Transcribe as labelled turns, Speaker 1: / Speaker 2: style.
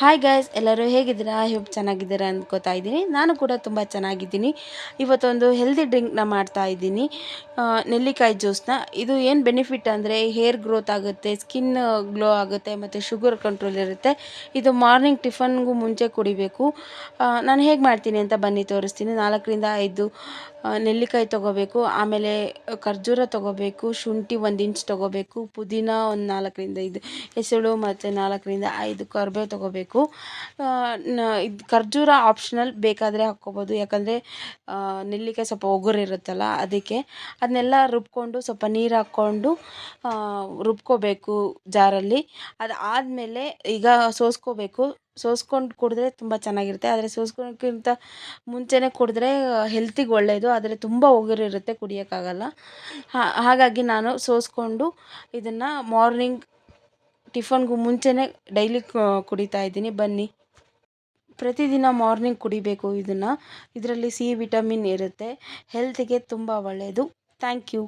Speaker 1: Hi guys, ಎಲ್ಲರೂ ಹೇಗಿದ್ದೀರಾ? I hope ಚೆನ್ನಾಗಿದ್ದೀರಾ ಅಂದ್ಕೋತಾ ಇದ್ದೀನಿ. ನಾನು ಕೂಡ ತುಂಬ ಚೆನ್ನಾಗಿದ್ದೀನಿ. ಇವತ್ತೊಂದು ಹೆಲ್ದಿ ಡ್ರಿಂಕ್ನ ಮಾಡ್ತಾ ಇದ್ದೀನಿ, ನೆಲ್ಲಿಕಾಯಿ ಜ್ಯೂಸ್ನ. ಇದು ಏನು ಬೆನಿಫಿಟ್ ಅಂದರೆ ಹೇರ್ ಗ್ರೋತ್ ಆಗುತ್ತೆ, ಸ್ಕಿನ್ ಗ್ಲೋ ಆಗುತ್ತೆ ಮತ್ತು ಶುಗರ್ ಕಂಟ್ರೋಲ್ ಇರುತ್ತೆ. ಇದು ಮಾರ್ನಿಂಗ್ ಟಿಫನ್ಗೂ ಮುಂಚೆ ಕುಡಿಬೇಕು. ನಾನು ಹೇಗೆ ಮಾಡ್ತೀನಿ ಅಂತ ಬನ್ನಿ ತೋರಿಸ್ತೀನಿ. 4 ರಿಂದ 5 ನೆಲ್ಲಿಕಾಯಿ ತೊಗೋಬೇಕು, ಆಮೇಲೆ ಖರ್ಜೂರ ತೊಗೋಬೇಕು, ಶುಂಠಿ 1 ಇಂಚ್ ತೊಗೋಬೇಕು, ಪುದೀನ ಒಂದು 4 ರಿಂದ 5 ಎಸಳು ಮತ್ತು 4 ರಿಂದ 5 ಕರಿಬೇವು ತೊಗೋಬೇಕು. ಇದು ಖರ್ಜೂರ ಆಪ್ಷನಲ್, ಬೇಕಾದರೆ ಹಾಕ್ಕೋಬೋದು, ಯಾಕಂದರೆ ನೆಲ್ಲಿಕಾಯಿ ಸ್ವಲ್ಪ ಒಗರಿರುತ್ತಲ್ಲ ಅದಕ್ಕೆ. ಅದನ್ನೆಲ್ಲ ರುಬ್ಕೊಂಡು ಸ್ವಲ್ಪ ನೀರು ಹಾಕ್ಕೊಂಡು ರುಬ್ಕೋಬೇಕು ಜಾರಲ್ಲಿ. ಅದಾದಮೇಲೆ ಈಗ ಸೋಸ್ಕೊಂಡು ಕುಡಿದ್ರೆ ತುಂಬ ಚೆನ್ನಾಗಿರುತ್ತೆ. ಆದರೆ ಸೋಸ್ಕೊಳಕ್ಕಿಂತ ಮುಂಚೆನೇ ಕುಡಿದ್ರೆ ಹೆಲ್ತಿಗೆ ಒಳ್ಳೆಯದು, ಆದರೆ ತುಂಬ ಒಗರಿರುತ್ತೆ, ಕುಡಿಯೋಕ್ಕಾಗಲ್ಲ. ಹಾಗಾಗಿ ನಾನು ಸೋಸ್ಕೊಂಡು ಇದನ್ನು ಮಾರ್ನಿಂಗ್ ಟಿಫನ್ಗೂ ಮುಂಚೆನೇ ಡೈಲಿ ಕುಡಿತಾ ಇದ್ದೀನಿ. ಬನ್ನಿ, ಪ್ರತಿದಿನ ಮಾರ್ನಿಂಗ್ ಕುಡಿಬೇಕು ಇದನ್ನು. ಇದರಲ್ಲಿ ಸಿ ವಿಟಮಿನ್ ಇರುತ್ತೆ, ಹೆಲ್ತಿಗೆ ತುಂಬ ಒಳ್ಳೆಯದು. Thank you.